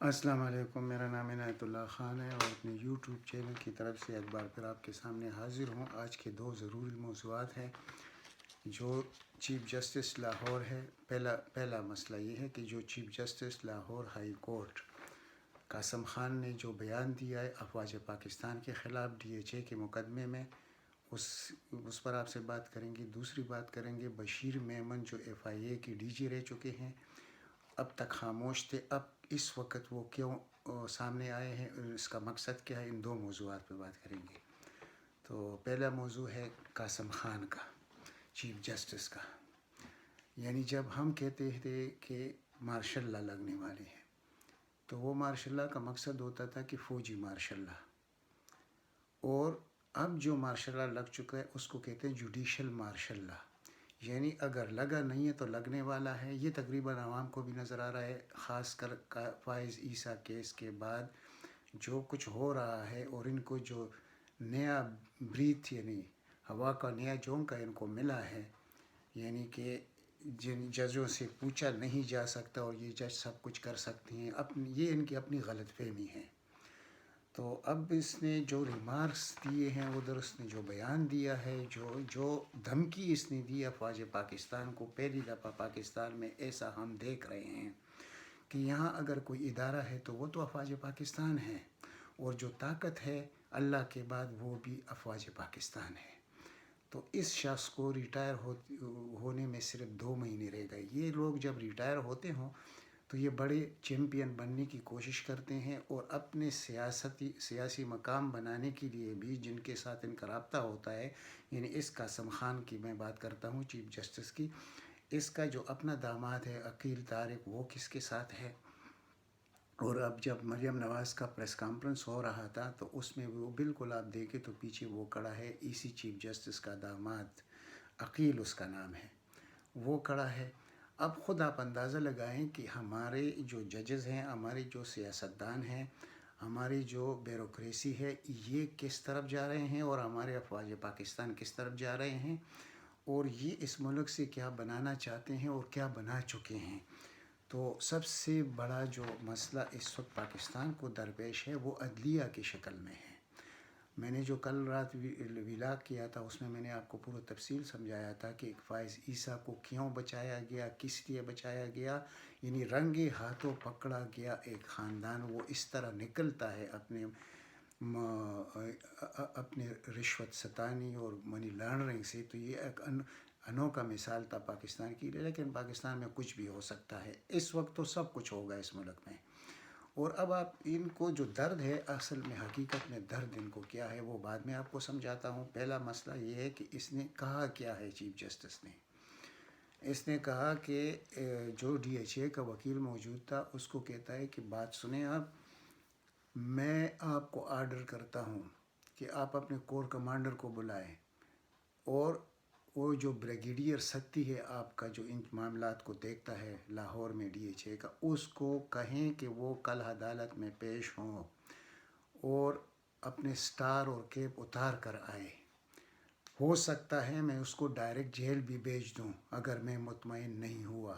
السلام علیکم، میرا نام عنایت اللہ خان ہے اور اپنے یوٹیوب چینل کی طرف سے ایک بار پھر آپ کے سامنے حاضر ہوں۔ آج کے دو ضروری موضوعات ہیں جو چیف جسٹس لاہور ہے۔ پہلا مسئلہ یہ ہے کہ جو chief justice Lahore high court Qasim Khan نے جو بیان دیا ہے افواج پاکستان کے خلاف DHA کے مقدمے میں، اس پر آپ سے بات کریں گے۔ دوسری بات کریں گے بشیر میمن جو FIA کی DG رہ چکے ہیں، اب تک خاموش تھے، اب اس وقت وہ کیوں سامنے آئے ہیں، اس کا مقصد کیا ہے۔ ان دو موضوعات پہ بات کریں گے۔ تو پہلا موضوع ہے قاسم خان کا، چیف جسٹس کا۔ یعنی جب ہم کہتے تھے کہ مارشل لا لگنے والے ہیں تو وہ مارشل لا کا مقصد ہوتا تھا کہ فوجی مارشل لا، اور اب جو مارشل لا لگ چکا ہے اس کو کہتے ہیں جوڈیشل مارشل لا۔ یعنی اگر لگا نہیں ہے تو لگنے والا ہے۔ یہ تقریباً عوام کو بھی نظر آ رہا ہے، خاص کر فائز عیسیٰ کیس کے بعد جو کچھ ہو رہا ہے، اور ان کو جو نیا بریتھ یعنی ہوا کا نیا جھونکا ان کو ملا ہے، یعنی کہ جن ججوں سے پوچھا نہیں جا سکتا اور یہ جج سب کچھ کر سکتے ہیں، یہ ان کی اپنی غلط فہمی ہے۔ تو اب اس نے جو ریمارکس دیے ہیں ادھر، اس نے جو بیان دیا ہے، جو دھمکی اس نے دی افواج پاکستان کو، پہلی دفعہ پاکستان میں ایسا ہم دیکھ رہے ہیں کہ یہاں اگر کوئی ادارہ ہے تو وہ تو افواج پاکستان ہے، اور جو طاقت ہے اللہ کے بعد وہ بھی افواج پاکستان ہے۔ تو اس شخص کو ریٹائر ہونے میں صرف 2 مہینے رہ گئے۔ یہ لوگ جب ریٹائر ہوتے ہوں تو یہ بڑے چیمپئن بننے کی کوشش کرتے ہیں، اور اپنے سیاسی مقام بنانے کے لیے بھی جن کے ساتھ ان کا رابطہ ہوتا ہے، یعنی اس قاسم خان کی میں بات کرتا ہوں، چیف جسٹس کی، اس کا جو اپنا داماد ہے عقیل طارق، وہ کس کے ساتھ ہے۔ اور اب جب مریم نواز کا پریس کانفرنس ہو رہا تھا تو اس میں وہ بالکل آپ دیکھیں تو پیچھے وہ کڑا ہے، اسی چیف جسٹس کا داماد عقیل اس کا نام ہے، وہ کڑا ہے۔ اب خود آپ اندازہ لگائیں کہ ہمارے جو ججز ہیں، ہمارے جو سیاستدان ہیں، ہماری جو بیوروکریسی ہے، یہ کس طرف جا رہے ہیں، اور ہمارے افواج پاکستان کس طرف جا رہے ہیں، اور یہ اس ملک سے کیا بنانا چاہتے ہیں اور کیا بنا چکے ہیں۔ تو سب سے بڑا جو مسئلہ اس وقت پاکستان کو درپیش ہے وہ عدلیہ کی شکل میں ہے۔ میں نے جو کل رات ولاگ کیا تھا اس میں نے آپ کو پورا تفصیل سمجھایا تھا کہ فائز عیسیٰ کو کیوں بچایا گیا، کس لیے بچایا گیا۔ یعنی رنگے ہاتھوں پکڑا گیا ایک خاندان، وہ اس طرح نکلتا ہے اپنے رشوت ستانی اور منی لانڈرنگ سے، تو یہ ایک انوکھا مثال تھا پاکستان کی۔ لیکن پاکستان میں کچھ بھی ہو سکتا ہے، اس وقت تو سب کچھ ہوگا اس ملک میں۔ اور اب آپ ان کو جو درد ہے، اصل میں حقیقت میں درد ان کو کیا ہے وہ بعد میں آپ کو سمجھاتا ہوں۔ پہلا مسئلہ یہ ہے کہ اس نے کہا کیا ہے چیف جسٹس نے۔ اس نے کہا کہ جو DHA کا وکیل موجود تھا اس کو کہتا ہے کہ بات سنیں آپ، میں آپ کو آرڈر کرتا ہوں کہ آپ اپنے کور کمانڈر کو بلائیں، اور وہ جو بریگیڈیئر ستی ہے آپ کا، جو ان معاملات کو دیکھتا ہے لاہور میں DHA کا، اس کو کہیں کہ وہ کل عدالت میں پیش ہوں اور اپنے سٹار اور کیپ اتار کر آئے۔ ہو سکتا ہے میں اس کو ڈائریکٹ جیل بھی بھیج دوں اگر میں مطمئن نہیں ہوا۔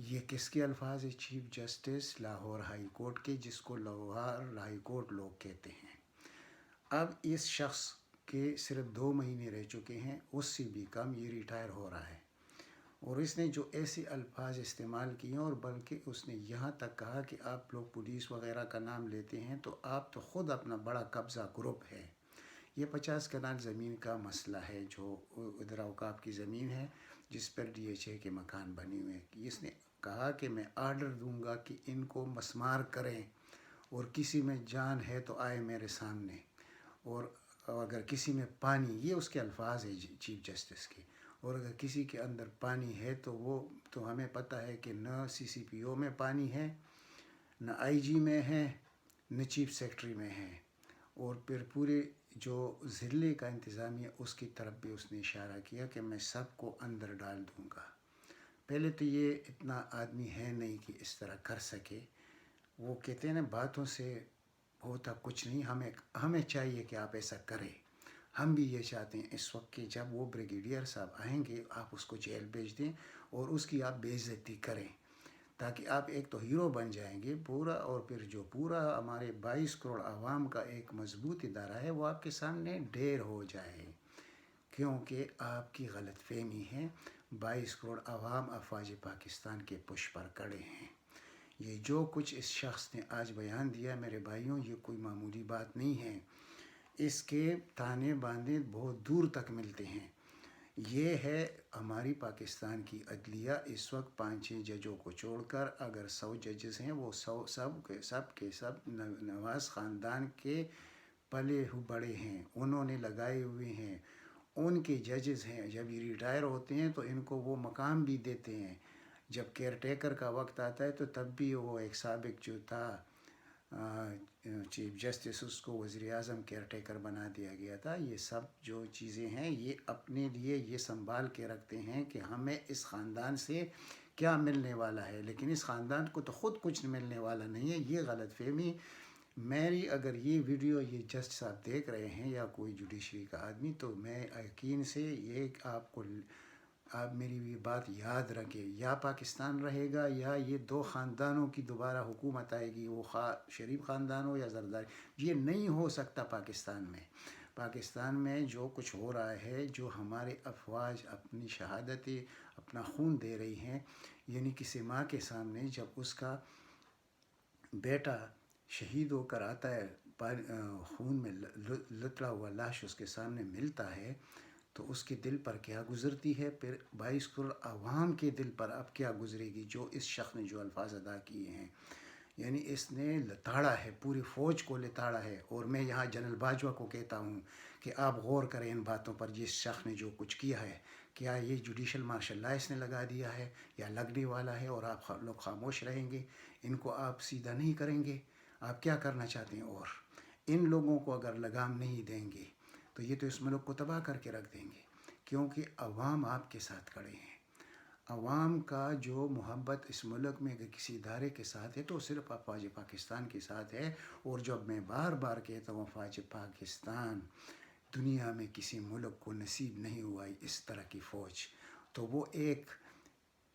یہ کس کے الفاظ ہے؟ Chief justice Lahore high court کے، جس کو لاہور ہائی کورٹ لوگ کہتے ہیں۔ اب اس شخص کے صرف 2 مہینے رہ چکے ہیں، اس سے بھی کم یہ ریٹائر ہو رہا ہے، اور اس نے جو ایسے الفاظ استعمال کیے، اور بلکہ اس نے یہاں تک کہا کہ آپ لوگ پولیس وغیرہ کا نام لیتے ہیں تو آپ تو خود اپنا بڑا قبضہ گروپ ہے۔ یہ 50 کنال زمین کا مسئلہ ہے جو ادھر اوقاف کی زمین ہے جس پر DHA کے مکان بنے ہوئے ہیں۔ اس نے کہا کہ میں آرڈر دوں گا کہ ان کو مسمار کریں، اور کسی میں جان ہے تو آئے میرے سامنے، اور اگر کسی میں پانی، یہ اس کے الفاظ ہے چیف جسٹس کے، اور اگر کسی کے اندر پانی ہے تو وہ تو ہمیں پتہ ہے کہ نہ CCPO میں پانی ہے، نہ IG میں ہے، نہ چیف سیکرٹری میں ہے، اور پھر پورے جو ضلع کا انتظامیہ اس کی طرف بھی اس نے اشارہ کیا کہ میں سب کو اندر ڈال دوں گا۔ پہلے تو یہ اتنا آدمی ہے نہیں کہ اس طرح کر سکے۔ وہ کہتے ہیں نا باتوں سے ہوتا کچھ نہیں، ہمیں چاہیے کہ آپ ایسا کریں۔ ہم بھی یہ چاہتے ہیں اس وقت کہ جب وہ بریگیڈیئر صاحب آئیں گے آپ اس کو جیل بھیج دیں اور اس کی آپ بے عزتی کریں، تاکہ آپ ایک تو ہیرو بن جائیں گے پورا، اور پھر جو پورا ہمارے 22 کروڑ عوام کا ایک مضبوط ادارہ ہے وہ آپ کے سامنے ڈھیر ہو جائے، کیونکہ آپ کی غلط فہمی ہے۔ 22 کروڑ عوام افواج پاکستان کے پش پر کڑے ہیں۔ یہ جو کچھ اس شخص نے آج بیان دیا میرے بھائیوں، یہ کوئی معمولی بات نہیں ہے، اس کے تانے باندھے بہت دور تک ملتے ہیں۔ یہ ہے ہماری پاکستان کی عدلیہ اس وقت 5-6 ججوں کو چھوڑ کر، اگر 100 ججز ہیں وہ سب کے سب نواز خاندان کے پلے بڑے ہیں، انہوں نے لگائے ہوئے ہیں، ان کے ججز ہیں۔ جب یہ ریٹائر ہوتے ہیں تو ان کو وہ مقام بھی دیتے ہیں، جب کیئر ٹیکر کا وقت آتا ہے تو تب بھی وہ ایک سابق جو تھا چیف جسٹس، اس کو وزیر اعظم کیئر ٹیکر بنا دیا گیا تھا۔ یہ سب جو چیزیں ہیں یہ اپنے لیے یہ سنبھال کے رکھتے ہیں کہ ہمیں اس خاندان سے کیا ملنے والا ہے، لیکن اس خاندان کو تو خود کچھ ملنے والا نہیں ہے۔ یہ غلط فہمی میری، اگر یہ ویڈیو یہ جسٹ صاحب دیکھ رہے ہیں یا کوئی جوڈیشری کا آدمی، تو میں یقین سے یہ آپ میری یہ بات یاد رکھیں، یا پاکستان رہے گا یا یہ 2 خاندانوں کی دوبارہ حکومت آئے گی، وہ شریف خاندان ہو یا زرداری۔ یہ نہیں ہو سکتا پاکستان میں۔ پاکستان میں جو کچھ ہو رہا ہے، جو ہمارے افواج اپنی شہادتیں اپنا خون دے رہی ہیں، یعنی کسی ماں کے سامنے جب اس کا بیٹا شہید ہو کر آتا ہے، خون میں لتڑا ہوا لاش اس کے سامنے ملتا ہے، تو اس کے دل پر کیا گزرتی ہے، پھر 22 کروڑ عوام کے دل پر اب کیا گزرے گی جو اس شخص نے جو الفاظ ادا کیے ہیں۔ یعنی اس نے لتاڑا ہے، پوری فوج کو لتاڑا ہے۔ اور میں یہاں جنرل باجوہ کو کہتا ہوں کہ آپ غور کریں ان باتوں پر، جس شخص نے جو کچھ کیا ہے، کیا یہ جوڈیشل مارشل لا اس نے لگا دیا ہے یا لگنے والا ہے، اور آپ لوگ خاموش رہیں گے؟ ان کو آپ سیدھا نہیں کریں گے؟ آپ کیا کرنا چاہتے ہیں؟ اور ان لوگوں کو اگر لگام نہیں دیں گے تو یہ تو اس ملک کو تباہ کر کے رکھ دیں گے، کیونکہ عوام آپ کے ساتھ کھڑے ہیں۔ عوام کا جو محبت اس ملک میں اگر کسی ادارے کے ساتھ ہے تو صرف افواج پاکستان کے ساتھ ہے۔ اور جب میں بار بار کہتا ہوں افواج پاکستان، دنیا میں کسی ملک کو نصیب نہیں ہوا اس طرح کی فوج، تو وہ ایک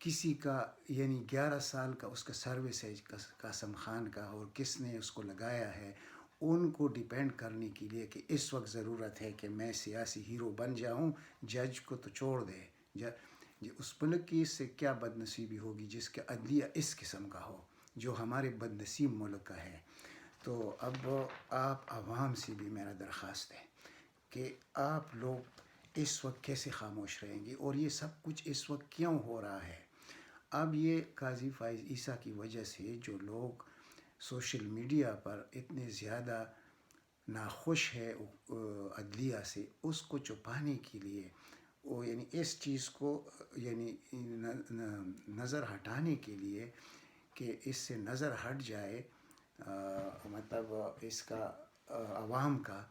کسی کا یعنی 11 سال کا اس کا سروس ہے قاسم خان کا، اور کس نے اس کو لگایا ہے، ان کو ڈیپینڈ کرنے کے لیے کہ اس وقت ضرورت ہے کہ میں سیاسی ہیرو بن جاؤں، جج کو تو چھوڑ دے، اس ملک کی اس سے کیا بد نصیبی ہوگی جس کا عدلیہ اس قسم کا ہو، جو ہمارے بد نصیب ملک کا ہے۔ تو اب آپ عوام سے بھی میرا درخواست ہے کہ آپ لوگ اس وقت کیسے خاموش رہیں گے، اور یہ سب کچھ اس وقت کیوں ہو رہا ہے؟ اب یہ قاضی فائز عیسیٰ کی وجہ سے جو لوگ سوشل میڈیا پر اتنے زیادہ ناخوش ہے عدلیہ سے، اس کو چھپانے کے لیے، وہ یعنی اس چیز کو یعنی نظر ہٹانے کے لیے کہ اس سے نظر ہٹ جائے، مطلب اس کا عوام کا،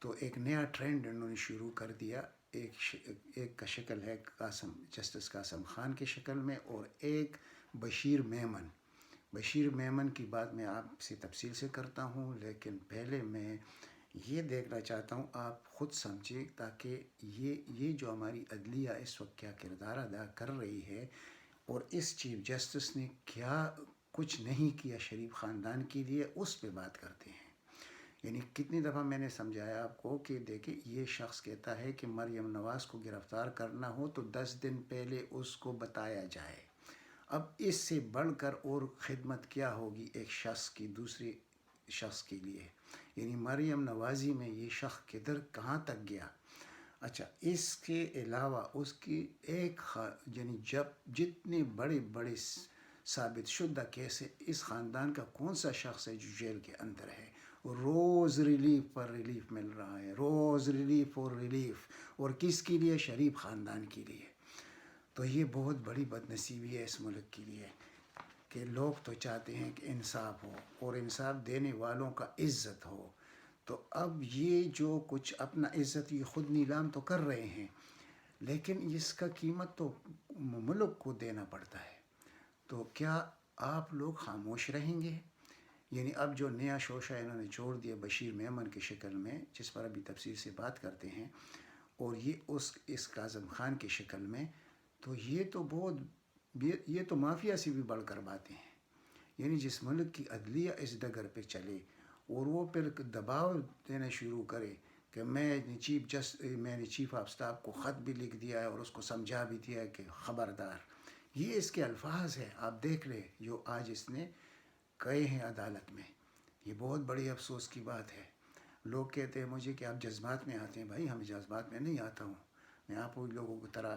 تو ایک نیا ٹرینڈ انہوں نے شروع کر دیا۔ ایک کا شکل ہے جسٹس قاسم خان کی شکل میں، اور ایک بشیر میمن کی بات میں آپ سے تفصیل سے کرتا ہوں، لیکن پہلے میں یہ دیکھنا چاہتا ہوں آپ خود سمجھے، تاکہ یہ جو ہماری عدلیہ اس وقت کیا کردار ادا کر رہی ہے، اور اس چیف جسٹس نے کیا کچھ نہیں کیا شریف خاندان کے لیے، اس پہ بات کرتے ہیں۔ یعنی کتنی دفعہ میں نے سمجھایا آپ کو کہ دیکھیں، یہ شخص کہتا ہے کہ مریم نواز کو گرفتار کرنا ہو تو 10 دن پہلے اس کو بتایا جائے۔ اب اس سے بڑھ کر اور خدمت کیا ہوگی ایک شخص کی دوسرے شخص کے لیے؟ یعنی مریم نوازی میں یہ شخص کدھر کہاں تک گیا؟ اچھا، اس کے علاوہ اس کی یعنی جتنے بڑے بڑے ثابت شدہ کیس ہے، اس خاندان کا کون سا شخص ہے جو جیل کے اندر ہے؟ روز ریلیف پر ریلیف مل رہا ہے، روز ریلیف اور ریلیف، اور کس کے لیے؟ شریف خاندان کے لیے۔ تو یہ بہت بڑی بد نصیبی ہے اس ملک کے لیے کہ لوگ تو چاہتے ہیں کہ انصاف ہو، اور انصاف دینے والوں کا عزت ہو۔ تو اب یہ جو کچھ اپنا عزت یہ خود نیلام تو کر رہے ہیں، لیکن اس کا قیمت تو ملک کو دینا پڑتا ہے۔ تو کیا آپ لوگ خاموش رہیں گے؟ یعنی اب جو نیا شوشہ انہوں نے چھوڑ دیا بشیر میمن کی شکل میں، جس پر ابھی تفصیل سے بات کرتے ہیں، اور یہ اس قاسم خان کی شکل میں، تو یہ تو بہت یہ تو مافیا سے بھی بڑھ کر باتیں ہیں. یعنی جس ملک کی عدلیہ اس ڈگر پہ چلے اور وہ پھر دباؤ دینا شروع کرے کہ میں نے چیف آف اسٹاف کو خط بھی لکھ دیا ہے اور اس کو سمجھا بھی دیا ہے کہ خبردار. یہ اس کے الفاظ ہیں، آپ دیکھ لیں جو آج اس نے کہے ہیں عدالت میں. یہ بہت بڑی افسوس کی بات ہے. لوگ کہتے ہیں مجھے کہ آپ جذبات میں آتے ہیں. بھائی ہم جذبات میں نہیں آتا ہوں. میں آپ لوگوں کی طرح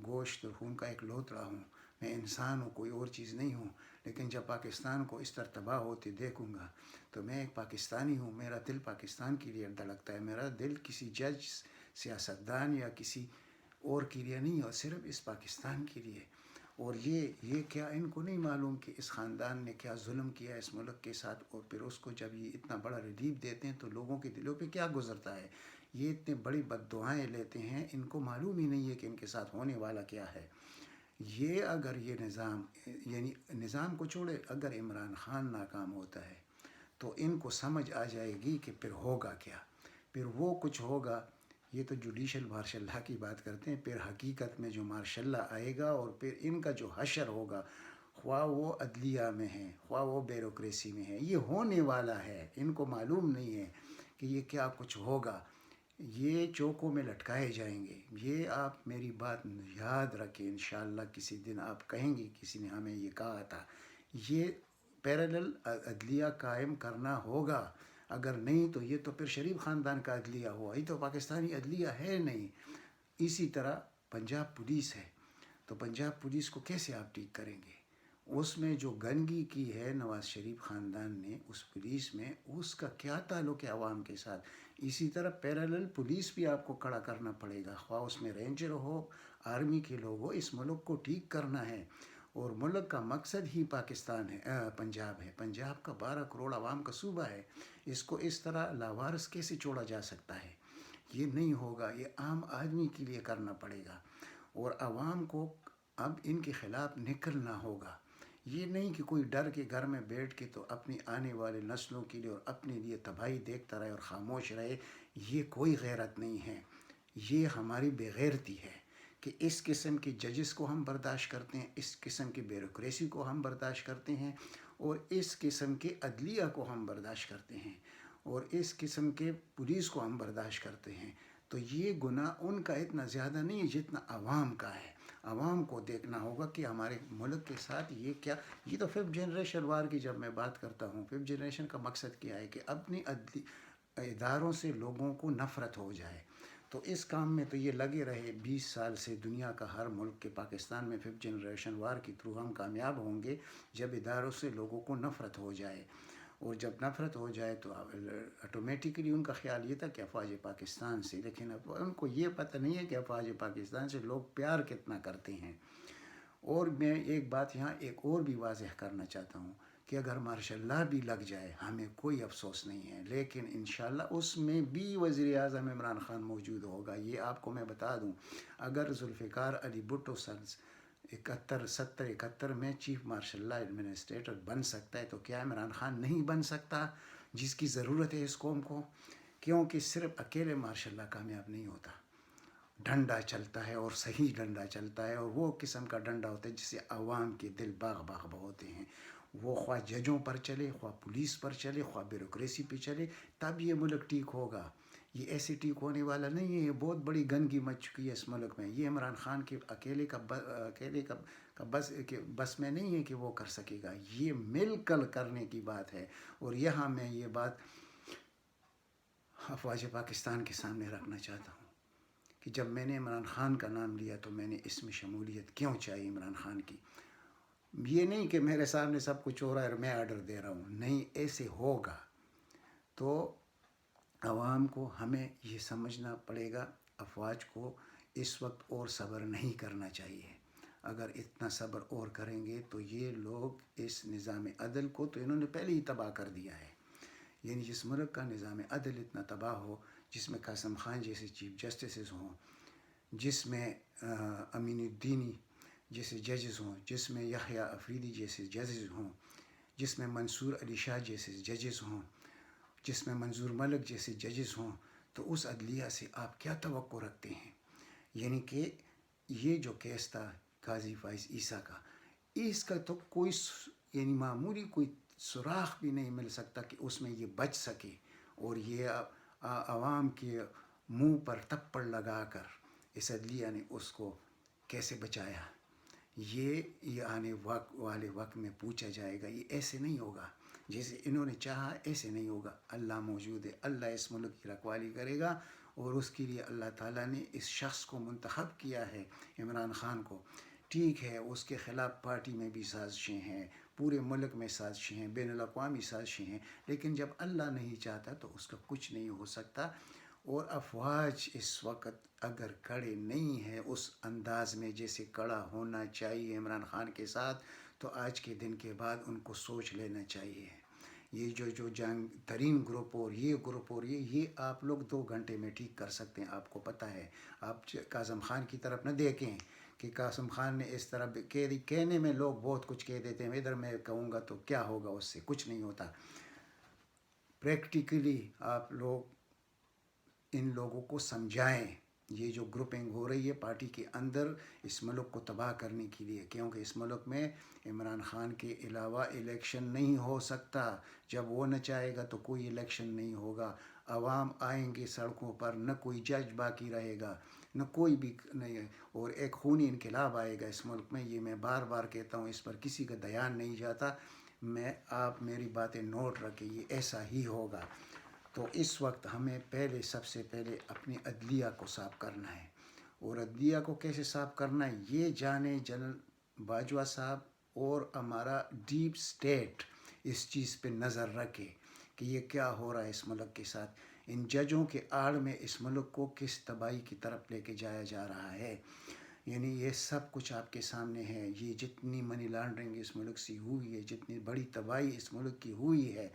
گوشت اور خون کا ایک لوتڑا ہوں. میں انسان ہوں، کوئی اور چیز نہیں ہوں. لیکن جب پاکستان کو اس طرح تباہ ہوتے دیکھوں گا تو میں ایک پاکستانی ہوں. میرا دل پاکستان کے لیے دھڑکتا ہے. میرا دل کسی جج، سیاستدان یا کسی اور کے لیے نہیں، اور صرف اس پاکستان کے لیے. اور یہ کیا ان کو نہیں معلوم کہ اس خاندان نے کیا ظلم کیا اس ملک کے ساتھ، اور پھر اس کو جب یہ اتنا بڑا ریلیف دیتے ہیں تو لوگوں کے دلوں پہ کیا گزرتا ہے. یہ اتنے بڑی بد دعائیں لیتے ہیں، ان کو معلوم ہی نہیں ہے کہ ان کے ساتھ ہونے والا کیا ہے. یہ اگر یہ نظام، یعنی نظام کو چھوڑے، اگر عمران خان ناکام ہوتا ہے تو ان کو سمجھ آ جائے گی کہ پھر ہوگا کیا. پھر وہ کچھ ہوگا. یہ تو جوڈیشل مارشل اللہ کی بات کرتے ہیں. پھر حقیقت میں جو مارشل اللہ آئے گا اور پھر ان کا جو حشر ہوگا، خواہ وہ عدلیہ میں ہے خواہ وہ بیوروکریسی میں ہے، یہ ہونے والا ہے. ان کو معلوم نہیں ہے کہ یہ کیا کچھ ہوگا. یہ چوکوں میں لٹکائے جائیں گے. یہ آپ میری بات یاد رکھیں. انشاءاللہ کسی دن آپ کہیں گے کسی نے ہمیں یہ کہا تھا. یہ پیرالل عدلیہ قائم کرنا ہوگا. اگر نہیں تو یہ تو پھر شریف خاندان کا عدلیہ ہوا. یہ تو پاکستانی عدلیہ ہے نہیں. اسی طرح پنجاب پولیس ہے، تو پنجاب پولیس کو کیسے آپ ٹھیک کریں گے؟ اس میں جو گندگی کی ہے نواز شریف خاندان نے اس پولیس میں، اس کا کیا تعلق ہے عوام کے ساتھ؟ اسی طرح پیرالل پولیس بھی آپ کو کھڑا کرنا پڑے گا، خواہ اس میں رینجر ہو، آرمی کے لوگ ہو. اس ملک کو ٹھیک کرنا ہے، اور ملک کا مقصد ہی پاکستان ہے، پنجاب ہے. پنجاب کا 12 کروڑ عوام کا صوبہ ہے. اس کو اس طرح لاوارث کیسے چھوڑا جا سکتا ہے؟ یہ نہیں ہوگا. یہ عام آدمی کے لیے کرنا پڑے گا، اور عوام کو اب ان کے خلاف نکلنا ہوگا. یہ نہیں کہ کوئی ڈر کے گھر میں بیٹھ کے تو اپنی آنے والے نسلوں کے لیے اور اپنے لیے تباہی دیکھتا رہے اور خاموش رہے. یہ کوئی غیرت نہیں ہے. یہ ہماری بے غیرتی ہے کہ اس قسم کے ججز کو ہم برداشت کرتے ہیں، اس قسم کی بیوروکریسی کو ہم برداشت کرتے ہیں، اور اس قسم کے عدلیہ کو ہم برداشت کرتے ہیں، اور اس قسم کے پولیس کو ہم برداشت کرتے ہیں. تو یہ گناہ ان کا اتنا زیادہ نہیں ہے جتنا عوام کا ہے. عوام کو دیکھنا ہوگا کہ ہمارے ملک کے ساتھ یہ کیا. یہ تو 5th جنریشن وار کی جب میں بات کرتا ہوں، 5th جنریشن کا مقصد کیا ہے کہ اپنی اداروں سے لوگوں کو نفرت ہو جائے. تو اس کام میں تو یہ لگے رہے 20 سال سے. دنیا کا ہر ملک کے پاکستان میں 5th جنریشن وار کے تھرو ہم کامیاب ہوں گے جب اداروں سے لوگوں کو نفرت ہو جائے. اور جب نفرت ہو جائے تو آٹومیٹکلی ان کا خیال یہ تھا کہ افواج پاکستان سے، لیکن اب ان کو یہ پتہ نہیں ہے کہ افواج پاکستان سے لوگ پیار کتنا کرتے ہیں. اور میں ایک بات یہاں ایک اور بھی واضح کرنا چاہتا ہوں کہ اگر مارشل اللہ بھی لگ جائے ہمیں کوئی افسوس نہیں ہے، لیکن انشاءاللہ اس میں بھی وزیر اعظم عمران خان موجود ہوگا. یہ آپ کو میں بتا دوں، اگر ذوالفقار علی بھٹو سن 71 میں چیف مارشل اللہ ایڈمنسٹریٹر بن سکتا ہے تو کیا عمران خان نہیں بن سکتا، جس کی ضرورت ہے اس قوم کو؟ کیونکہ صرف اکیلے مارشل اللہ کامیاب نہیں ہوتا. ڈنڈا چلتا ہے، اور صحیح ڈنڈا چلتا ہے، اور وہ قسم کا ڈنڈا ہوتا ہے جس سے عوام کے دل باغ باغ ہوتے ہیں. وہ خواہ ججوں پر چلے، خواہ پولیس پر چلے، خواہ بیوروکریسی پہ چلے، تب یہ ملک ٹھیک ہوگا. یہ ایسے ٹھیک ہونے والا نہیں ہے. یہ بہت بڑی گندگی مچ چکی ہے اس ملک میں. یہ عمران خان کے اکیلے کا بس میں نہیں ہے کہ وہ کر سکے گا. یہ مل کر کرنے کی بات ہے. اور یہاں میں یہ بات افواج پاکستان کے سامنے رکھنا چاہتا ہوں کہ جب میں نے عمران خان کا نام لیا تو میں نے اس میں شمولیت کیوں چاہی عمران خان کی. یہ نہیں کہ میرے سامنے سب کچھ ہو رہا ہے اور میں آرڈر دے رہا ہوں، نہیں، ایسے ہوگا. تو عوام کو ہمیں یہ سمجھنا پڑے گا، افواج کو اس وقت اور صبر نہیں کرنا چاہیے. اگر اتنا صبر اور کریں گے تو یہ لوگ اس نظام عدل کو تو انہوں نے پہلے ہی تباہ کر دیا ہے. یعنی جس ملک کا نظام عدل اتنا تباہ ہو، جس میں قاسم خان جیسے چیف جسٹسز ہوں، جس میں امین الدینی جیسے ججز ہوں، جس میں یحییٰ افریدی جیسے ججز ہوں، جس میں منصور علی شاہ جیسے ججز ہوں، جس میں منظور ملک جیسے ججز ہوں، تو اس عدلیہ سے آپ کیا توقع رکھتے ہیں؟ یعنی کہ یہ جو کیس تھا قاضی فائز عیسیٰ کا، اس کا تو کوئی یعنی معمولی کوئی سراخ بھی نہیں مل سکتا کہ اس میں یہ بچ سکے، اور یہ عوام کے منہ پر تھپڑ لگا کر اس عدلیہ نے اس کو کیسے بچایا، یہ آنے والے وقت میں پوچھا جائے گا۔ یہ ایسے نہیں ہوگا جیسے انہوں نے چاہا، ایسے نہیں ہوگا۔ اللہ موجود ہے، اللہ اس ملک کی رکھوالی کرے گا، اور اس کے لیے اللہ تعالیٰ نے اس شخص کو منتخب کیا ہے، عمران خان کو۔ ٹھیک ہے، اس کے خلاف پارٹی میں بھی سازشیں ہیں، پورے ملک میں سازشیں ہیں، بین الاقوامی سازشیں ہیں، لیکن جب اللہ نہیں چاہتا تو اس کا کچھ نہیں ہو سکتا۔ اور افواج اس وقت اگر کڑے نہیں ہیں اس انداز میں جیسے کڑا ہونا چاہیے عمران خان کے ساتھ، تو آج کے دن کے بعد ان کو سوچ لینا چاہیے۔ یہ جو جنگ ترین گروپ اور یہ گروپ اور یہ آپ لوگ 2 گھنٹے میں ٹھیک کر سکتے ہیں، آپ کو پتہ ہے۔ آپ قاسم خان کی طرف نہ دیکھیں کہ قاسم خان نے اس طرح کہنے میں لوگ بہت کچھ کہہ دیتے ہیں، ادھر میں کہوں گا تو کیا ہوگا، اس سے کچھ نہیں ہوتا۔ پریکٹیکلی آپ لوگ ان لوگوں کو سمجھائیں، یہ جو گروپنگ ہو رہی ہے پارٹی کے اندر اس ملک کو تباہ کرنے کے لیے، کیونکہ اس ملک میں عمران خان کے علاوہ الیکشن نہیں ہو سکتا۔ جب وہ نہ چاہے گا تو کوئی الیکشن نہیں ہوگا، عوام آئیں گے سڑکوں پر، نہ کوئی جج باقی رہے گا، نہ کوئی بھی نہیں، اور ایک خونی انقلاب آئے گا اس ملک میں۔ یہ میں بار بار کہتا ہوں، اس پر کسی کا دھیان نہیں جاتا، آپ میری باتیں نوٹ رکھیں، یہ ایسا ہی ہوگا۔ تو اس وقت ہمیں سب سے پہلے اپنی عدلیہ کو صاف کرنا ہے، اور عدلیہ کو کیسے صاف کرنا ہے یہ جانے جنرل باجوہ صاحب، اور ہمارا ڈیپ سٹیٹ اس چیز پہ نظر رکھے کہ یہ کیا ہو رہا ہے اس ملک کے ساتھ۔ ان ججوں کے آڑ میں اس ملک کو کس تباہی کی طرف لے کے جایا جا رہا ہے، یعنی یہ سب کچھ آپ کے سامنے ہے۔ یہ جتنی منی لانڈرنگ اس ملک سے ہوئی ہے، جتنی بڑی تباہی اس ملک کی ہوئی ہے،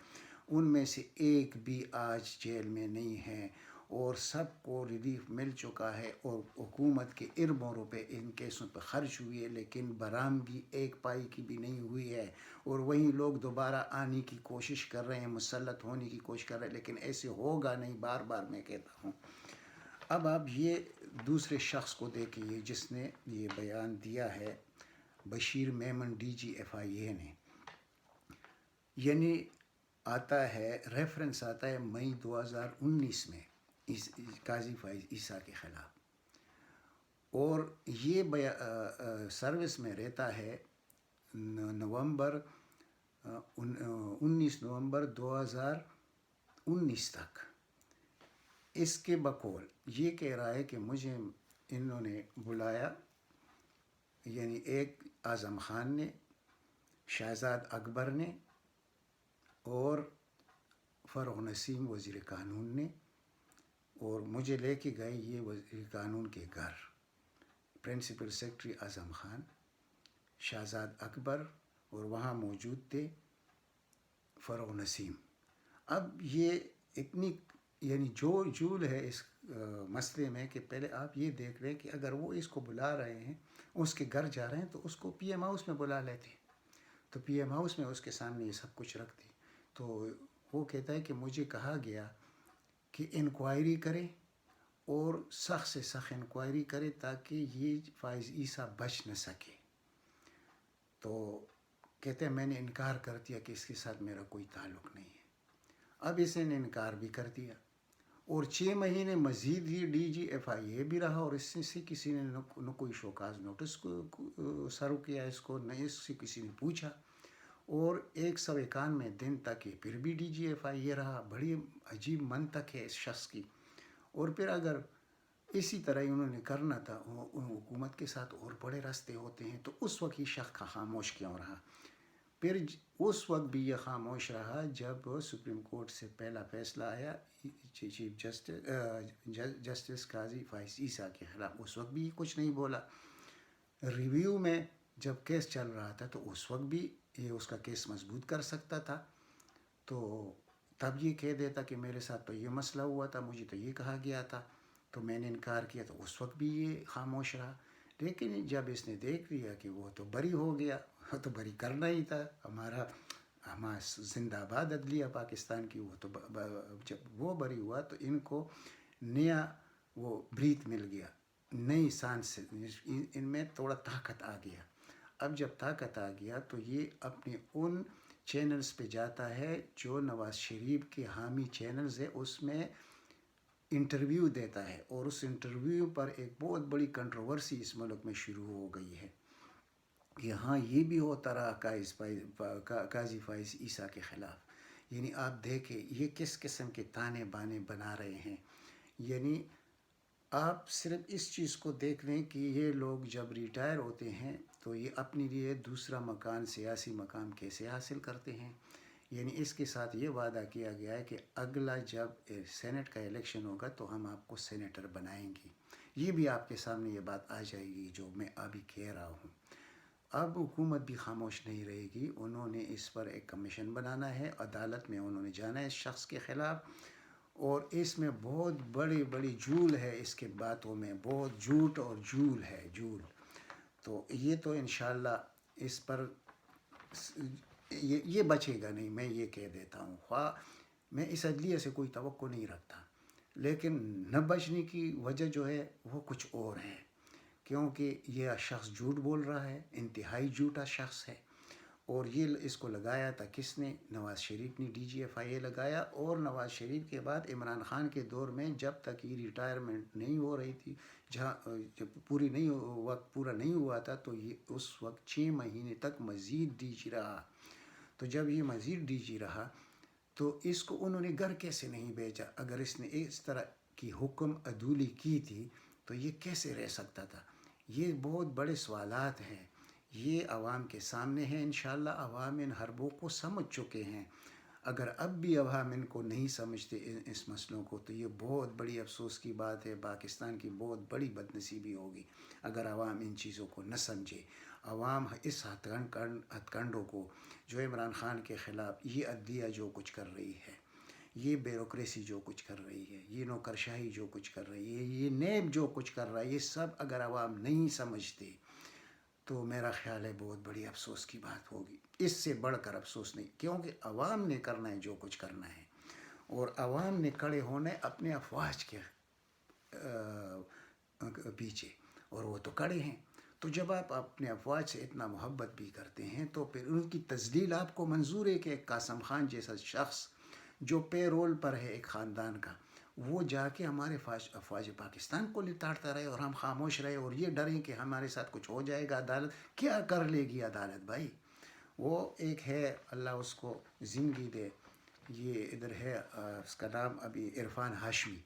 ان میں سے ایک بھی آج جیل میں نہیں ہے، اور سب کو ریلیف مل چکا ہے، اور حکومت کے اربوں روپے ان کیسوں پہ خرچ ہوئی ہے، لیکن برآمدی ایک پائی کی بھی نہیں ہوئی ہے، اور وہیں لوگ دوبارہ آنے کی کوشش کر رہے ہیں، مسلط ہونے کی کوشش کر رہے ہیں، لیکن ایسے ہوگا نہیں، بار بار میں کہتا ہوں۔ اب آپ یہ دوسرے شخص کو دیکھیے جس نے یہ بیان دیا ہے، بشیر میمن DG FIA نے، یعنی آتا ہے ریفرنس آتا ہے مئی 2019 میں قاضی فائز عیسیٰ کے خلاف، اور یہ سروس میں رہتا ہے 19 نومبر 2019 تک۔ اس کے بقول یہ کہہ رہا ہے کہ مجھے انہوں نے بلایا، یعنی ایک اعظم خان نے، شہزاد اکبر نے، اور فروغ نسیم وزیر قانون نے، اور مجھے لے کے گئے یہ وزیر قانون کے گھر، پرنسپل سیکرٹری اعظم خان، شہزاد اکبر، اور وہاں موجود تھے فروغ نسیم۔ اب یہ اتنی یعنی جھول ہے اس مسئلے میں کہ پہلے آپ یہ دیکھ رہے ہیں کہ اگر وہ اس کو بلا رہے ہیں، اس کے گھر جا رہے ہیں، تو اس کو PM ہاؤس میں بلا لیتے، تو PM ہاؤس میں اس کے سامنے یہ سب کچھ رکھ دی۔ تو وہ کہتا ہے کہ مجھے کہا گیا کہ انکوائری کرے، اور سخت سے سخت انکوائری کرے تاکہ یہ فائز عیسیٰ بچ نہ سکے۔ تو کہتے ہیں میں نے انکار کر دیا کہ اس کے ساتھ میرا کوئی تعلق نہیں ہے۔ اب اس نے انکار بھی کر دیا، اور 6 مہینے مزید ہی DG FIA بھی رہا، اور اس سے کسی نے نہ کوئی شوکاز نوٹس کو سرو کیا اس کو، نہ اس سے کسی نے پوچھا، اور 151 دن تک یہ پھر بھی DG FIA رہا۔ بڑی عجیب منطق ہے اس شخص کی۔ اور پھر اگر اسی طرح ہی انہوں نے کرنا تھا حکومت کے ساتھ، اور بڑے راستے ہوتے ہیں، تو اس وقت یہ شخص خاموش کیوں رہا؟ پھر اس وقت بھی یہ خاموش رہا جب سپریم کورٹ سے پہلا فیصلہ آیا چیف جسٹس قاضی فائز عیسیٰ کے خلاف، اس وقت بھی یہ کچھ نہیں بولا۔ ریویو میں جب کیس چل رہا تھا تو اس وقت بھی یہ اس کا کیس مضبوط کر سکتا تھا، تو تب یہ کہہ دیتا کہ میرے ساتھ تو یہ مسئلہ ہوا تھا، مجھے تو یہ کہا گیا تھا، تو میں نے انکار کیا، تو اس وقت بھی یہ خاموش رہا۔ لیکن جب اس نے دیکھ لیا کہ وہ تو بری ہو گیا، تو بری کرنا ہی تھا، ہمارا زندہ باد عدلیہ پاکستان کی، وہ تو جب وہ بری ہوا تو ان کو نیا وہ بریت مل گیا، نئی سانس ان میں تھوڑا طاقت آ گیا. اب جب طاقت آ گیا تو یہ اپنے ان چینلز پہ جاتا ہے جو نواز شریف کے حامی چینلز ہے، اس میں انٹرویو دیتا ہے، اور اس انٹرویو پر ایک بہت بڑی کنٹروورسی اس ملک میں شروع ہو گئی ہے. یہاں یہ بھی ہوتا رہا قاضی فائز عیسیٰ کے خلاف. یعنی آپ دیکھیں یہ کس قسم کے تانے بانے بنا رہے ہیں. یعنی آپ صرف اس چیز کو دیکھ لیں کہ یہ لوگ جب ریٹائر ہوتے ہیں تو یہ اپنے لیے دوسرا مکان، سیاسی مقام کیسے حاصل کرتے ہیں. یعنی اس کے ساتھ یہ وعدہ کیا گیا ہے کہ اگلا جب سینٹ کا الیکشن ہوگا تو ہم آپ کو سینیٹر بنائیں گے. یہ بھی آپ کے سامنے یہ بات آ جائے گی جو میں ابھی کہہ رہا ہوں. اب حکومت بھی خاموش نہیں رہے گی، انہوں نے اس پر ایک کمیشن بنانا ہے، عدالت میں انہوں نے جانا ہے اس شخص کے خلاف. اور اس میں بہت بڑی بڑی جھول ہے، اس کے باتوں میں بہت جھوٹ اور جھول ہے، جھول. تو یہ تو انشاءاللہ اس پر یہ بچے گا نہیں، میں یہ کہہ دیتا ہوں. خواہ میں اس عدلیہ سے کوئی توقع نہیں رکھتا، لیکن نہ بچنے کی وجہ جو ہے وہ کچھ اور ہے، کیونکہ یہ شخص جھوٹ بول رہا ہے، انتہائی جھوٹا شخص ہے. اور یہ اس کو لگایا تھا کس نے؟ نواز شریف نے ڈی جی ایف آئی اے لگایا. اور نواز شریف کے بعد عمران خان کے دور میں جب تک یہ ریٹائرمنٹ نہیں ہو رہی تھی، جب وقت پورا نہیں ہوا تھا، تو یہ اس وقت 6 مہینے تک مزید ڈی جی رہا. تو جب یہ مزید ڈی جی رہا تو اس کو انہوں نے گھر کیسے نہیں بھیجا؟ اگر اس نے اس طرح کی حکم عدولی کی تھی تو یہ کیسے رہ سکتا تھا؟ یہ بہت بڑے سوالات ہیں، یہ عوام کے سامنے ہیں. انشاءاللہ عوام ان حربوں کو سمجھ چکے ہیں. اگر اب بھی عوام ان کو نہیں سمجھتے اس مسئلوں کو، تو یہ بہت بڑی افسوس کی بات ہے. پاکستان کی بہت بڑی بدنصیبی ہوگی اگر عوام ان چیزوں کو نہ سمجھے. عوام اس ہتھ کنڈوں کو جو عمران خان کے خلاف یہ عدلیہ جو کچھ کر رہی ہے، یہ بیوروکریسی جو کچھ کر رہی ہے، یہ نوکرشاہی جو کچھ کر رہی ہے، یہ نیب جو کچھ کر رہا ہے، یہ سب اگر عوام نہیں سمجھتے تو میرا خیال ہے بہت بڑی افسوس کی بات ہوگی. اس سے بڑھ کر افسوس نہیں، کیونکہ عوام نے کرنا ہے جو کچھ کرنا ہے، اور عوام نے کھڑے ہونے اپنے افواج کے پیچھے، اور وہ تو کھڑے ہیں. تو جب آپ اپنے افواج سے اتنا محبت بھی کرتے ہیں تو پھر ان کی تذلیل آپ کو منظور ہے کہ ایک قاسم خان جیسا شخص جو پے رول پر ہے ایک خاندان کا، وہ جا کے ہمارے افواج پاکستان کو لتاڑتا رہے اور ہم خاموش رہے اور یہ ڈریں کہ ہمارے ساتھ کچھ ہو جائے گا. عدالت کیا کر لے گی؟ عدالت بھائی وہ ایک ہے، اللہ اس کو زندگی دے. یہ ادھر ہے اس کا نام ابھی عرفان ہاشمی،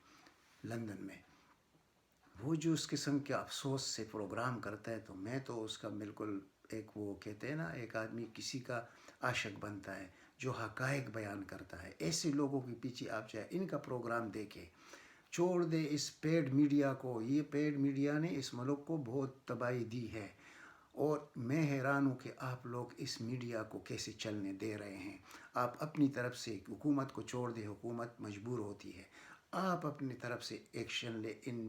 لندن میں. وہ جو اس قسم کے افسوس سے پروگرام کرتا ہے تو میں تو اس کا بالکل ایک وہ کہتے ہیں نا ایک آدمی کسی کا عاشق بنتا ہے جو حقائق بیان کرتا ہے. ایسے لوگوں کے پیچھے آپ چاہے ان کا پروگرام دیکھیں، چھوڑ دے اس پیڈ میڈیا کو. یہ پیڈ میڈیا نے اس ملک کو بہت تباہی دی ہے، اور میں حیران ہوں کہ آپ لوگ اس میڈیا کو کیسے چلنے دے رہے ہیں. آپ اپنی طرف سے حکومت کو چھوڑ دے، حکومت مجبور ہوتی ہے. آپ اپنی طرف سے ایکشن لے. ان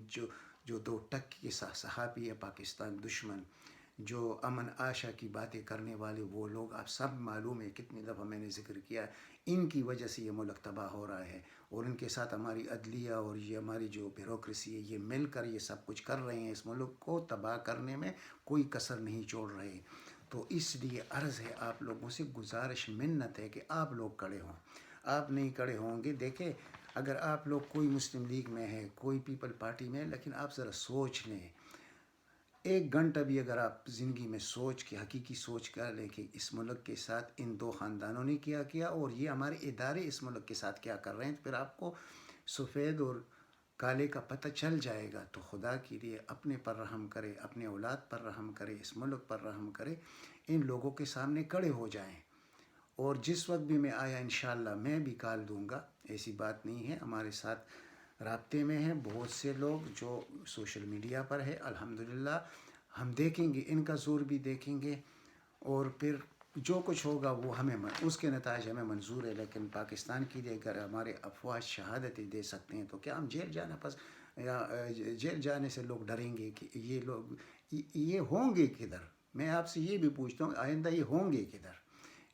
جو دو ٹک کے صحافی ہے پاکستان دشمن، جو امن آشا کی باتیں کرنے والے وہ لوگ، آپ سب معلوم ہے کتنی دفعہ میں نے ذکر کیا، ان کی وجہ سے یہ ملک تباہ ہو رہا ہے. اور ان کے ساتھ ہماری عدلیہ اور یہ ہماری جو بیوروکریسی ہے، یہ مل کر یہ سب کچھ کر رہے ہیں. اس ملک کو تباہ کرنے میں کوئی کسر نہیں چھوڑ رہے. تو اس لیے عرض ہے آپ لوگوں سے، گزارش منت ہے کہ آپ لوگ کھڑے ہوں. آپ نہیں کھڑے ہوں گے. دیکھیں اگر آپ لوگ کوئی مسلم لیگ میں ہے، کوئی پیپل پارٹی میں ہے، لیکن آپ ذرا سوچ لیں، ایک گھنٹہ بھی اگر آپ زندگی میں سوچ کے حقیقی سوچ کر لیں کہ اس ملک کے ساتھ ان دو خاندانوں نے کیا اور یہ ہمارے ادارے اس ملک کے ساتھ کیا کر رہے ہیں، تو پھر آپ کو سفید اور کالے کا پتہ چل جائے گا. تو خدا کے لیے اپنے پر رحم کرے، اپنے اولاد پر رحم کرے، اس ملک پر رحم کرے. ان لوگوں کے سامنے کھڑے ہو جائیں. اور جس وقت بھی میں آیا انشاءاللہ میں بھی کال دوں گا، ایسی بات نہیں ہے. ہمارے ساتھ رابطے میں ہیں بہت سے لوگ جو سوشل میڈیا پر ہے. الحمدللہ ہم دیکھیں گے، ان کا زور بھی دیکھیں گے، اور پھر جو کچھ ہوگا وہ ہمیں اس کے نتائج ہمیں منظور ہے. لیکن پاکستان کے لیے اگر ہمارے افواج شہادتیں دے سکتے ہیں تو کیا ہم جیل جانے سے لوگ ڈریں گے کہ یہ لوگ یہ ہوں گے کدھر؟ میں آپ سے یہ بھی پوچھتا ہوں آئندہ یہ ہوں گے کدھر؟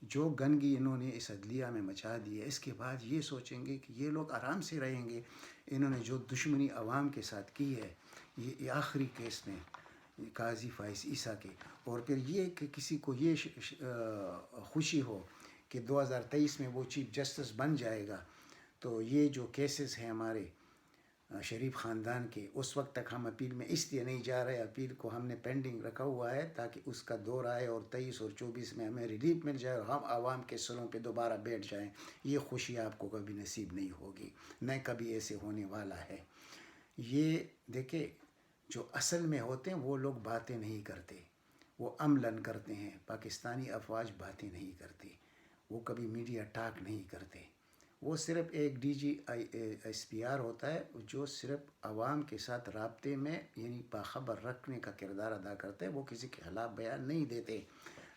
جو گندگی انہوں نے اس عدلیہ میں مچا دی ہے، اس کے بعد یہ سوچیں گے کہ یہ لوگ آرام سے رہیں گے. انہوں نے جو دشمنی عوام کے ساتھ کی ہے، یہ آخری کیس میں قاضی فائز عیسیٰ کے. اور پھر یہ کہ کسی کو یہ خوشی ہو کہ 2023 میں وہ چیف جسٹس بن جائے گا، تو یہ جو کیسز ہیں ہمارے شریف خاندان کے، اس وقت تک ہم اپیل میں اس لیے نہیں جا رہے. اپیل کو ہم نے پینڈنگ رکھا ہوا ہے تاکہ اس کا دور آئے اور 23 اور 24 میں ہمیں ریلیف مل جائے اور ہم عوام کے سروں پہ دوبارہ بیٹھ جائیں. یہ خوشی آپ کو کبھی نصیب نہیں ہوگی، نہ کبھی ایسے ہونے والا ہے. یہ دیکھیں، جو اصل میں ہوتے ہیں وہ لوگ باتیں نہیں کرتے، وہ عملاً کرتے ہیں. پاکستانی افواج باتیں نہیں کرتی، وہ کبھی میڈیا ٹاک نہیں کرتے. وہ صرف ایک D G S P R ہوتا ہے جو صرف عوام کے ساتھ رابطے میں یعنی باخبر رکھنے کا کردار ادا کرتے ہیں. وہ کسی کے خلاف بیان نہیں دیتے.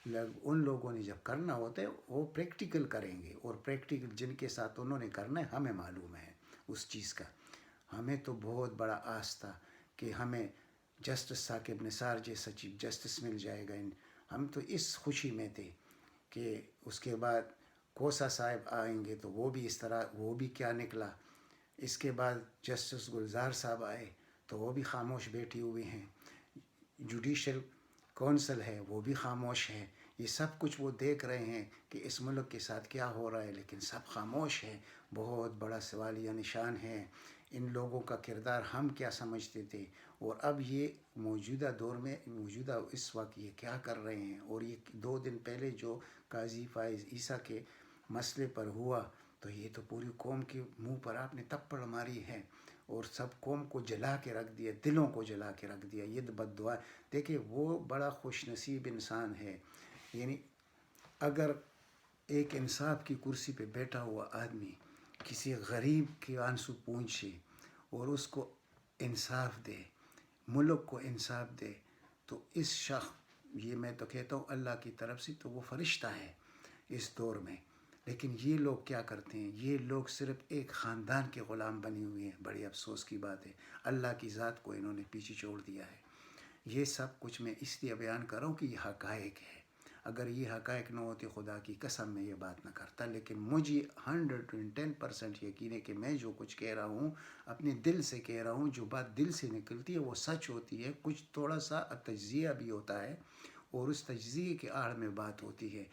ان لوگوں نے جب کرنا ہوتا ہے وہ پریکٹیکل کریں گے، اور پریکٹیکل جن کے ساتھ انہوں نے کرنا ہے ہمیں معلوم ہے اس چیز کا. ہمیں تو بہت بڑا آس تھا کہ ہمیں جسٹس ثاقب نثار جیسا چیف جسٹس مل جائے گا. ہم تو اس خوشی میں تھے کہ اس کے بعد کوسا صاحب آئیں گے تو وہ بھی اس طرح، وہ بھی کیا نکلا. اس کے بعد جسٹس گلزار صاحب آئے تو وہ بھی خاموش بیٹھی ہوئی ہیں. جوڈیشل کونسل ہے وہ بھی خاموش ہے. یہ سب کچھ وہ دیکھ رہے ہیں کہ اس ملک کے ساتھ کیا ہو رہا ہے، لیکن سب خاموش ہے. بہت بڑا سوالیہ نشان ہے. ان لوگوں کا کردار ہم کیا سمجھتے تھے، اور اب یہ موجودہ دور میں، موجودہ اس وقت یہ کیا کر رہے ہیں. اور یہ 2 دن پہلے جو قاضی فائز عیسیٰ کے مسئلے پر ہوا، تو یہ تو پوری قوم کے منہ پر آپ نے تپڑ ماری ہے اور سب قوم کو جلا کے رکھ دیا، دلوں کو جلا کے رکھ دیا. یہ بد دعا. دیکھیں وہ بڑا خوش نصیب انسان ہے. یعنی اگر ایک انصاف کی کرسی پہ بیٹھا ہوا آدمی کسی غریب کے آنسو پونچھے اور اس کو انصاف دے، ملک کو انصاف دے، تو اس شخص، یہ میں تو کہتا ہوں اللہ کی طرف سے، تو وہ فرشتہ ہے اس دور میں. لیکن یہ لوگ کیا کرتے ہیں؟ یہ لوگ صرف ایک خاندان کے غلام بنے ہوئے ہیں. بڑی افسوس کی بات ہے، اللہ کی ذات کو انہوں نے پیچھے چھوڑ دیا ہے. یہ سب کچھ میں اس لیے بیان کر رہا ہوں کہ یہ حقائق ہے. اگر یہ حقائق نہ ہوتے، خدا کی قسم میں یہ بات نہ کرتا. لیکن مجھے 110% یقین ہے کہ میں جو کچھ کہہ رہا ہوں اپنے دل سے کہہ رہا ہوں. جو بات دل سے نکلتی ہے وہ سچ ہوتی ہے. کچھ تھوڑا سا تجزیہ بھی ہوتا ہے، اور اس تجزیے کے آڑ میں بات ہوتی ہے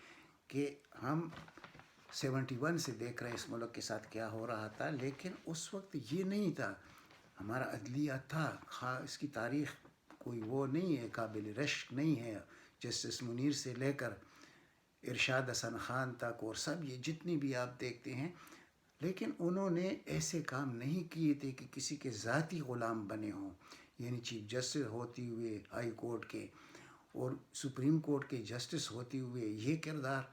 کہ ہم 71 سے دیکھ رہے ہیں اس ملک کے ساتھ کیا ہو رہا تھا. لیکن اس وقت یہ نہیں تھا. ہمارا عدلیہ تھا، اس کی تاریخ کوئی وہ نہیں ہے، قابل رشک نہیں ہے. جسٹس منیر سے لے کر ارشاد حسن خان تک اور سب یہ جتنی بھی آپ دیکھتے ہیں، لیکن انہوں نے ایسے کام نہیں کیے تھے کہ کسی کے ذاتی غلام بنے ہوں. یعنی چیف جسٹس ہوتے ہوئے ہائی کورٹ کے اور سپریم کورٹ کے جسٹس ہوتے ہوئے یہ کردار،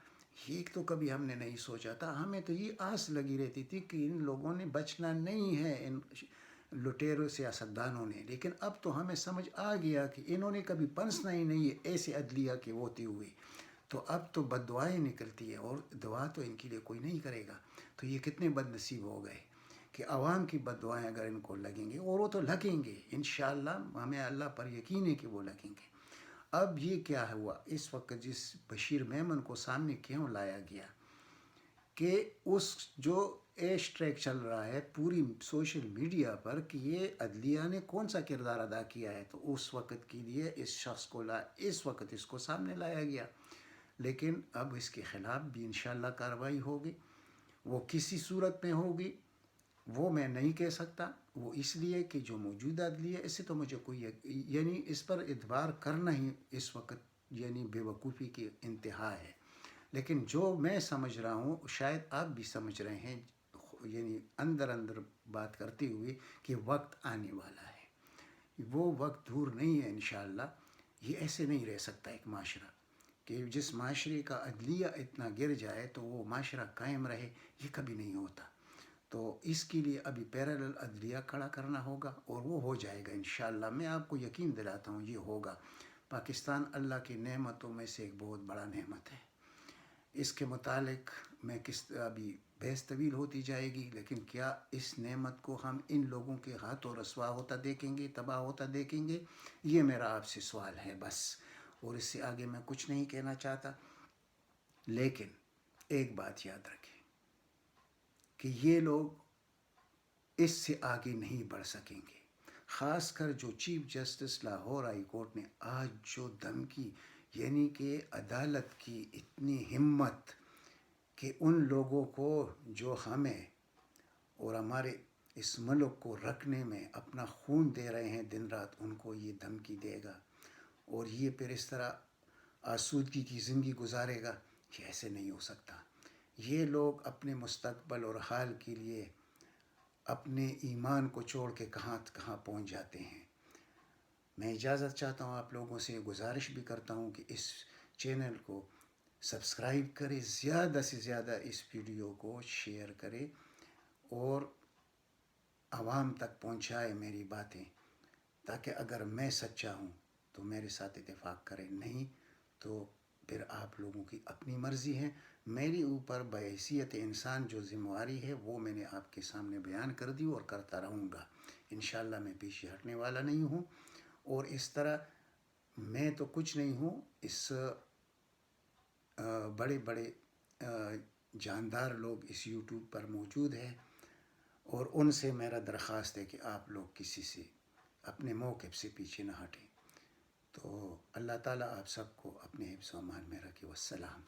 یہ تو کبھی ہم نے نہیں سوچا تھا. ہمیں تو یہ آس لگی رہتی تھی کہ ان لوگوں نے بچنا نہیں ہے، ان لٹیروں سیاستدانوں نے. لیکن اب تو ہمیں سمجھ آ گیا کہ انہوں نے کبھی پنسنا ہی نہیں ہے ایسے عدلیہ کے ہوتے ہوئے. تو اب تو بد دعائیں نکلتی ہے، اور دعا تو ان کے لیے کوئی نہیں کرے گا. تو یہ کتنے بد نصیب ہو گئے کہ عوام کی بد دعائیں اگر ان کو لگیں گے، اور وہ تو لگیں گے انشاءاللہ، ہمیں اللہ پر یقین ہے کہ وہ لگیں گے. اب یہ کیا ہوا اس وقت؟ جس بشیر میمن کو سامنے کیوں لایا گیا کہ اس جو ایش ٹریک چل رہا ہے پوری سوشل میڈیا پر کہ یہ عدلیہ نے کون سا کردار ادا کیا ہے، تو اس وقت کے لیے اس شخص کو اس وقت اس کو سامنے لایا گیا. لیکن اب اس کے خلاف بھی انشاءاللہ کارروائی ہوگی. وہ کسی صورت میں ہوگی وہ میں نہیں کہہ سکتا. وہ اس لیے کہ جو موجودہ عدلیہ، اس سے تو مجھے کوئی یعنی اس پر اعتبار کرنا ہی اس وقت یعنی بے وقوفی کی انتہا ہے. لیکن جو میں سمجھ رہا ہوں شاید آپ بھی سمجھ رہے ہیں، یعنی اندر اندر بات کرتے ہوئے، کہ وقت آنے والا ہے. وہ وقت دور نہیں ہے انشاءاللہ. یہ ایسے نہیں رہ سکتا ایک معاشرہ کہ جس معاشرے کا عدلیہ اتنا گر جائے تو وہ معاشرہ قائم رہے. یہ کبھی نہیں ہوتا. تو اس کے لیے ابھی پیرالل عدلیہ کھڑا کرنا ہوگا، اور وہ ہو جائے گا انشاءاللہ. میں آپ کو یقین دلاتا ہوں یہ ہوگا. پاکستان اللہ کی نعمتوں میں سے ایک بہت بڑا نعمت ہے. اس کے متعلق میں ابھی بحث طویل ہوتی جائے گی، لیکن کیا اس نعمت کو ہم ان لوگوں کے ہاتھوں رسوا ہوتا دیکھیں گے، تباہ ہوتا دیکھیں گے؟ یہ میرا آپ سے سوال ہے بس. اور اس سے آگے میں کچھ نہیں کہنا چاہتا. لیکن ایک بات یاد رکھیں کہ یہ لوگ اس سے آگے نہیں بڑھ سکیں گے. خاص کر جو chief justice Lahore high court نے آج جو دھمکی، یعنی کہ عدالت کی اتنی ہمت کہ ان لوگوں کو جو ہمیں اور ہمارے اس ملک کو رکھنے میں اپنا خون دے رہے ہیں دن رات، ان کو یہ دھمکی دے گا اور یہ پھر اس طرح آسودگی کی زندگی گزارے گا، یہ ایسے نہیں ہو سکتا۔ یہ لوگ اپنے مستقبل اور حال کے لیے اپنے ایمان کو چھوڑ کے کہاں کہاں پہنچ جاتے ہیں۔ میں اجازت چاہتا ہوں آپ لوگوں سے، گزارش بھی کرتا ہوں کہ اس چینل کو سبسکرائب کرے، زیادہ سے زیادہ اس ویڈیو کو شیئر کرے اور عوام تک پہنچائے میری باتیں، تاکہ اگر میں سچا ہوں تو میرے ساتھ اتفاق کریں، نہیں تو پھر آپ لوگوں کی اپنی مرضی ہے۔ میری اوپر بحیثیت انسان جو ذمہ داری ہے وہ میں نے آپ کے سامنے بیان کر دی اور کرتا رہوں گا۔ انشاءاللہ میں پیچھے ہٹنے والا نہیں ہوں، اور اس طرح میں تو کچھ نہیں ہوں، اس بڑے بڑے جاندار لوگ اس یوٹیوب پر موجود ہیں، اور ان سے میرا درخواست ہے کہ آپ لوگ کسی سے اپنے موقف سے پیچھے نہ ہٹیں۔ تو اللہ تعالیٰ آپ سب کو اپنے حفظ و امان میں رکھے۔ والسلام۔